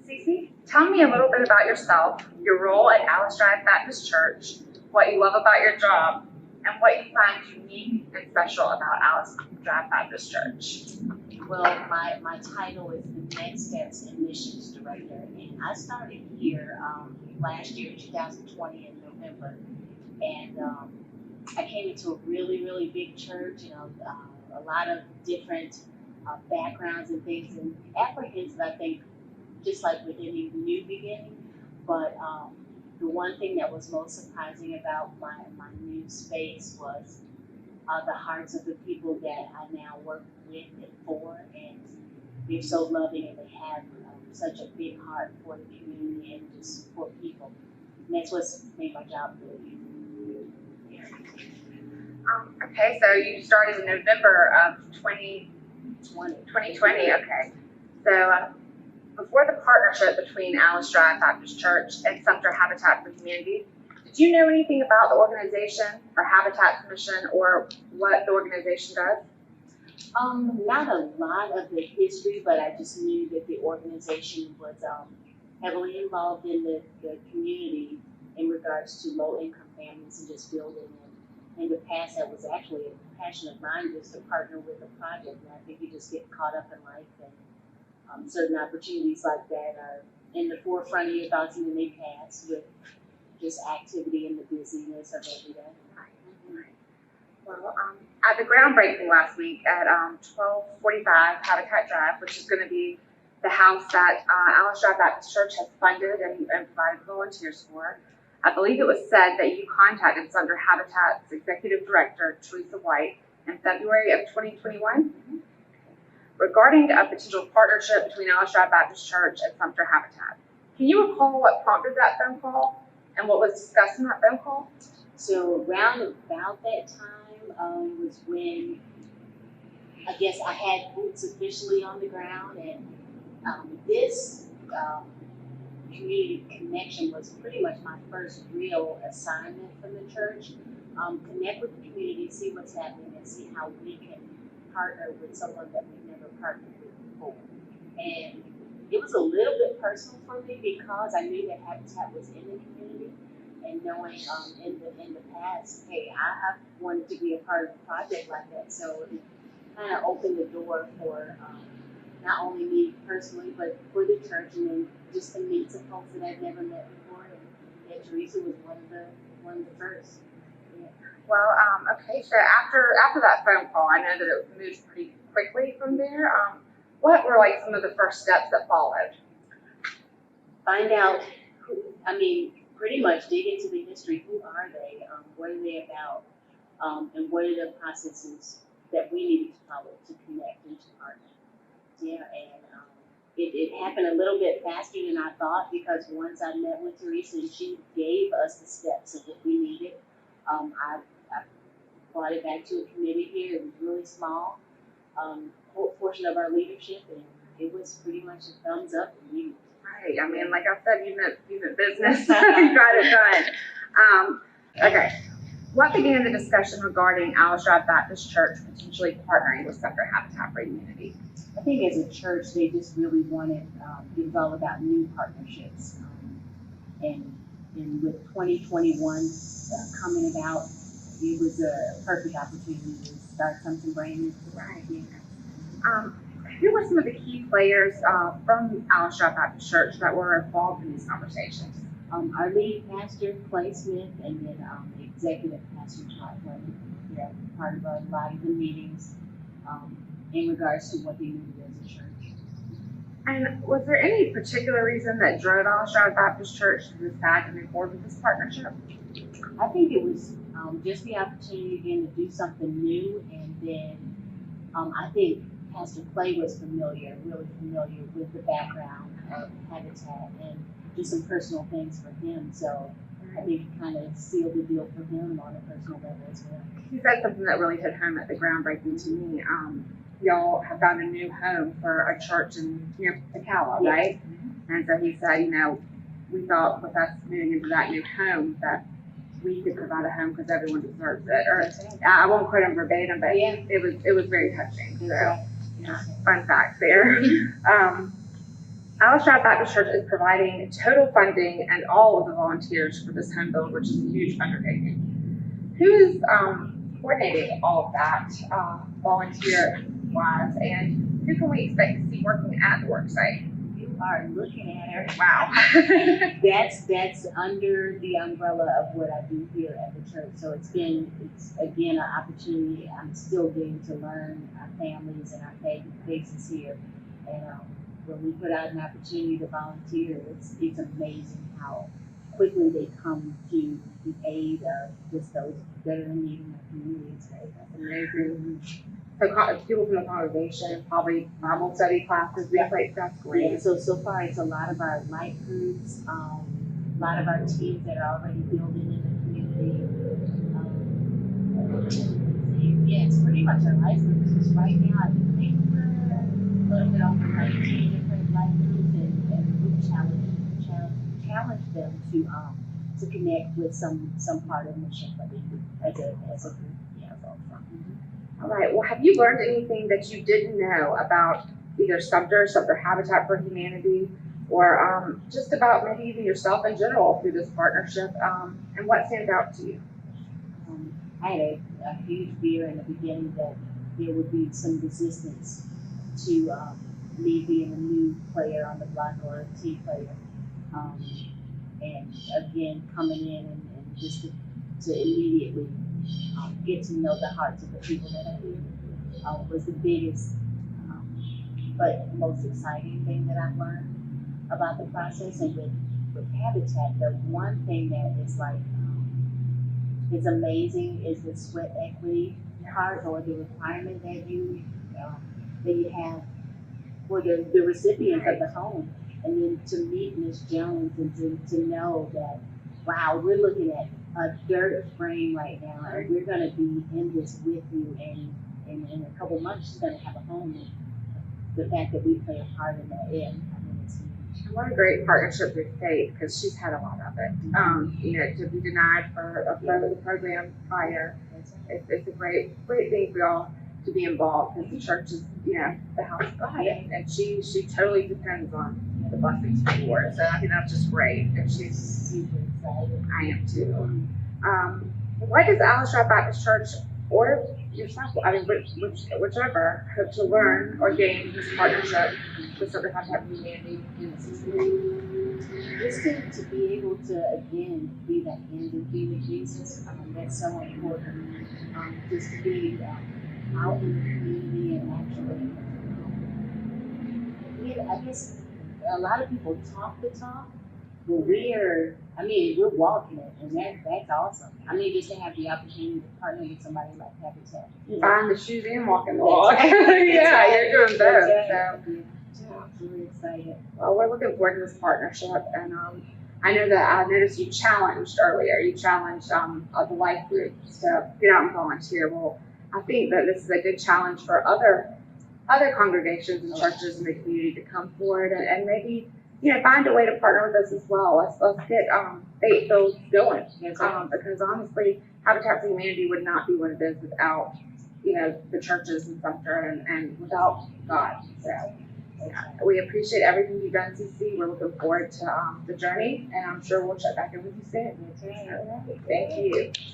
Cece, tell me a little bit about yourself, your role at Alice Drive Baptist Church, what you love about your job, and what you find unique and special about Alice Drive Baptist Church. Well, my title is the Next Steps and Missions Director, and I started here last year, 2020 in November, and I came into a really, really big church, a lot of different backgrounds and things, and apprehensive, I think, just like with any new beginning. But the one thing that was most surprising about my new space was the hearts of the people that I now work with and for, and they're so loving and they have such a big heart for the community and just for people. And that's what's made my job really easy. Okay, so you started in November of 2020, okay. So before the partnership between Alice Drive Baptist Church and Sumter Habitat for Humanity, did you know anything about the organization or Habitat's mission or what the organization does? Not a lot of the history, but I just knew that the organization was heavily involved in the community in regards to low-income families and just building. And in the past, that was actually a passion of mine, just to partner with a project. And I think you just get caught up in life, and certain opportunities like that are in the forefront of your thoughts, and then they pass with just activity and the busyness of every day. Well, at the groundbreaking last week at 1245 Habitat Drive, which is going to be the house that Alice Drive Baptist Church has funded and provided volunteers for, I believe it was said that you contacted Sumter Habitat's Executive Director, Teresa White, in February of 2021 regarding a potential partnership between Alice Drive Baptist Church and Sumter Habitat. Can you recall what prompted that phone call and what was discussed in that phone call? So around about that time was when I guess I had boots officially on the ground, and this community connection was pretty much my first real assignment from the church. Connect with the community, see what's happening, and see how we can partner with someone that we've never partnered with before. And it was a little bit personal for me because I knew that Habitat was in the community, and knowing in the past, hey, I wanted to be a part of a project like that. So it kind of opened the door for not only me personally, but for the church, and then just to meet some folks that I'd never met before. And Teresa was one of the first. Yeah. Well, okay, so after that phone call, I know that it moved pretty quickly from there. What were like some of the first steps that followed? Find out pretty much dig into the history. Who are they? What are they about? And what are the processes that we needed to follow to connect and to partner? Yeah, and it happened a little bit faster than I thought, because once I met with Teresa and she gave us the steps of what we needed, I brought it back to a committee here. It was really small, portion of our leadership, and it was pretty much a thumbs up for me. Right. I mean, like I said, you meant business. You got it done. Okay. What began the discussion regarding Alice Drive Baptist Church potentially partnering with Sumter Habitat for Humanity? I think as a church, they just really wanted, it was all about new partnerships. And with 2021 coming about, it was a perfect opportunity to start something brand new. Right. Who were some of the key players from Alice Drive Baptist Church that were involved in these conversations? Our lead pastor, Clay Smith, and then the executive pastor, Todd Fleming. They're part of a lot of the meetings in regards to what they needed as a church. And was there any particular reason that drove Alice Drive Baptist Church to decide to move forward with this partnership? I think it was just the opportunity again to do something new, and then I think Pastor Clay was really familiar with the background of Habitat and just some personal things for him. So I think it kind of sealed the deal for him on a personal level as well. He said something that really hit home at the groundbreaking to me. Y'all have found a new home for a church near Ocala, Yes. right? Mm-hmm. And so he said, we thought with us moving into that new home that we could provide a home because everyone deserves it. Or I won't quote him verbatim, but Yeah. it was very touching. So, Yeah. fun fact there. Alice Drive Baptist Church is providing total funding and all of the volunteers for this home build, which is a huge undertaking. Who is coordinating all of that volunteer-wise, and who can we expect to see working at the work site? You are looking at her. Wow. That's under the umbrella of what I do here at the church. So it's again an opportunity. I'm still getting to learn our families and our faces here. And when we put out an opportunity to volunteer, it's amazing how quickly they come to the aid of just those that are in need in our communities. Right? That's amazing. So people from the congregation, probably Bible study classes, that's great. Yeah, so far it's a lot of our life groups, a lot of our teams that are already building in the community. Yeah, it's pretty much our life groups. Because right now I think we're a little bit over 19 different life groups, and we challenge them to connect with some part of mission that we do as a group. Yeah, so. All right. Well, have you learned anything that you didn't know about either Sumter Habitat for Humanity, or just about maybe even yourself in general through this partnership, and what stands out to you? I had a huge fear in the beginning that there would be some resistance to me being a new player on the block or a team player. And again, coming in and just to immediately get to know the hearts of the people that are here was the biggest but most exciting thing that I've learned about the process. And with Habitat, the one thing that is like is amazing is the sweat equity part, or the requirement that you have for the recipients of the home. And then to meet Ms. Jones and to know that, wow, we're looking at a dirt frame right now, and we're going to be in this with you, and in a couple months she's going to have a home. And the fact that we play a part in that, it's huge. What a great partnership with Faith, because she's had a lot of it. To be denied for a part of the program prior, it's a great thing for y'all to be involved, because the church is, the house of God, and she totally depends on the blessings from the Lord. So I think that's just great, and she's super excited. I am too. What does Alice Drive Baptist Church, or yourself, whichever, hope to learn or gain this partnership with Sumter Habitat for Humanity in this experience? Just to be able to, again, be that hand in feet of Jesus, that's so important. Just to be out in the community and actually, I guess a lot of people talk the talk, but we're walking it, and that's awesome. Just to have the opportunity to partner with somebody like Habitat. Buying the shoes and walking the walk. Yeah, you're doing both. So we're excited. Well, we're looking forward to this partnership, and I know that I noticed you challenged earlier. You challenged the life groups to get out and volunteer. Well, I think that this is a good challenge for other congregations and churches in the community to come forward and maybe find a way to partner with us as well. Let's get faith builds going, because honestly, Habitat for Humanity would not be what it is without the churches in Sumter and without God. So we appreciate everything you've done, CC. We're looking forward to the journey, and I'm sure we'll check back in with you soon. Thank you.